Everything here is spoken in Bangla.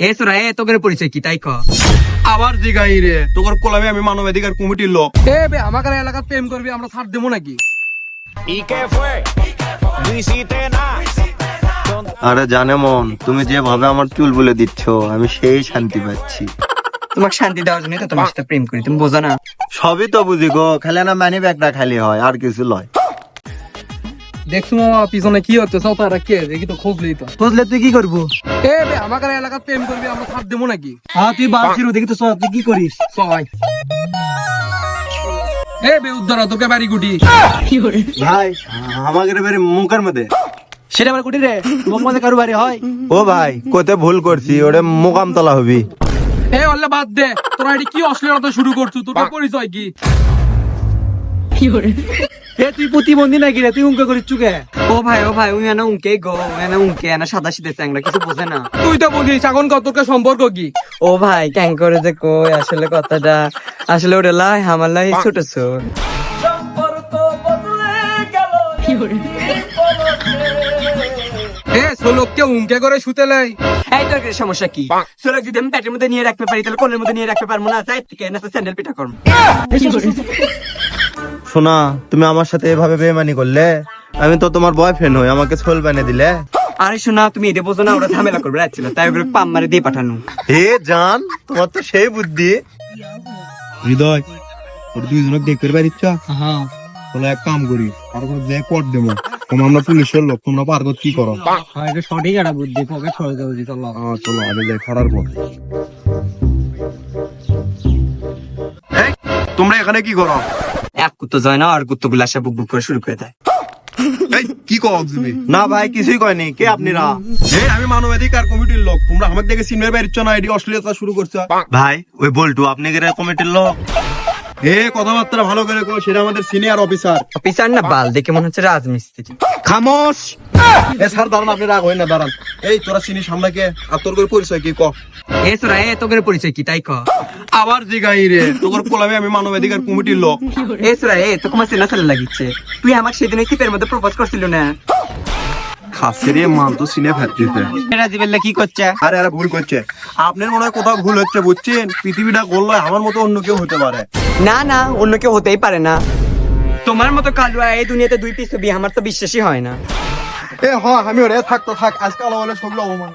এ সোরা এ তোদের পরিচয় কি তাই ক। আবার জিগাই রে তোর কোলামে আমি মানবাধিকার কমিটির লোক। এ বে আমাকে এলাকার প্রেম করবি আমরা ছাড় দেবো নাকি? আরে জানে মন, তুমি যেভাবে আমার চুল বলে দিচ্ছ আমি সেই শান্তি পাচ্ছি। তোমাকে শান্তি দেওয়ার জন্য তো তোমার সাথে প্রেম করি, তুমি বোঝো না? সবই তো বুঝি গো, খালি না মানি ব্যাগটা খালি হয় আর কিছু লয়। দেখছো মামা পিছনে কি হচ্ছে, সব তারা কে দেখি তো খোঁজলেই তো। বুঝলে তুই কি করবো? এ বে আমাকে এলাকার প্রেম করবি আমরা ছাড় দেবো নাকি? হ্যাঁ তুই বাঁচির দেখি তো তুই কি করিস। সবাই এ বে উদ্ধার তোকে বাড়ি গুটি। ভাই আমাদের বাড়ি মুখের মধ্যে। সেটা আমার কুটি রে, তোমার মধ্যে কারো বাড়ি হয়? ও ভাই কোথায় ভুল করছি, ওটা মুকাম তলা হবি। এ অল্লে বাদ দে, তোরা এটি কি অশ্লীলতা শুরু করছো, তোর পরিচয় কি? এ তুই প্রতিবন্ধী নাকি রে, তুই উঙ্কে করিস চুকে? ও ভাই উনি না উঙ্কে গো, না উঙ্কে না সাদা শীতে চ্যাংরা কিছু বোঝে না। তুই তো বুঝিস এখন তোর সম্পর্ক কি? ও ভাই ক্যাং করে যে কই আসলে কথাটা, আসলে ওটা লাই আমার লাই ছোট ছোট। এ সোলককে উঙ্কে করে শুতে লাই। এই তোর কি সমস্যা কি? সোলক যদি আমি পেটের মধ্যে নিয়ে রাখতে পারি তাহলে কোলের মধ্যে নিয়ে রাখতে পারবো না? যাই থেকে না স্যান্ডেল পিটা করবো। শোনা, তুমি আমার সাথে এভাবে বেমানি করলে আমি তো তোমার বয়ফ্রেন্ড হই, আমাকে সোল বানিয়ে দিলে। আরে শোনা, তুমি এটা বোঝো না, ওরা ঝামেলা করবে রাখছিল তাই ওগুলো পাম মারে দিয়ে পাঠানো। হে জান, তোমার তো সেই বুদ্ধি। হৃদয় ওর দুইজনকে দেখতে পারিচ্ছ? হ্যাঁ তাহলে এক কাম করি, আর কোনো যে কোড দেবো, তোমরা আমরা পুলিশের লোক, তোমরা পার কি করো? এটা সঠিক একটা বুদ্ধি, পকেট সরে যাবে চলো। চলো আগে যাই খাড়ার পর। তোমরা এখানে কি করো? এক কুত্তো যায় না আর কুত্তো গুলো আসা বুক বুক করে শুরু করে দেয়। এই কি কও তুমি? না ভাই কিছুই কয়নি, কে আপনারা? এই আমি মানবাধিকার কমিটির লোক, তোমরা আমাকে দেখে সিনিয়র বাইরিচ্ছ না, এটি অশ্লীলতা শুরু করছো। ভাই ওই বল্টু আপনি কমিটির লোক? এ কথাবার্তা ভালো করে কো, সেটা আমাদের সিনিয়র অফিসার। অফিসার না বাল দেখে মনে হচ্ছে রাজমিস্ত্রি। খামোশ। এ স্যার দাঁড়ান, আপনি রাগ হই না, দাঁড়ান। এই তোরা চিনি সামলাকে, আর তোর করে পরিচয় কি ক? এ সোরা এ তোদের পরিচয় কি তাই ক। আবার জিগাই রে তোর কোলামে আমি মানবাধিকার কমিটির লোক। এ সোরা এ তো তোমার চেনা চেনা লাগিচ্ছে, তুই আমাকে সেদিন ওই সিপের মধ্যে প্রপোজ করছিল না? খাসে রে মাল তো সিনে ফেলতেছে। রাজিবেল্লা কি করছে? আরে আরে ভুল করছে, আপনার মনে হয় কোথাও ভুল হচ্ছে, বুঝছেন? পৃথিবীটা গোল নয়, আমার মতো অন্য কেউ হতে পারে। না না, অন্য কেউ হতেই পারে না। তোমার মতো কালুয়া এই দুনিয়াতে দুই পিস ছবি আমার তো বিশ্বাসই হয় না। এ হ আমি ওরে থাক আজকাল হলে সবগুলো অপমান।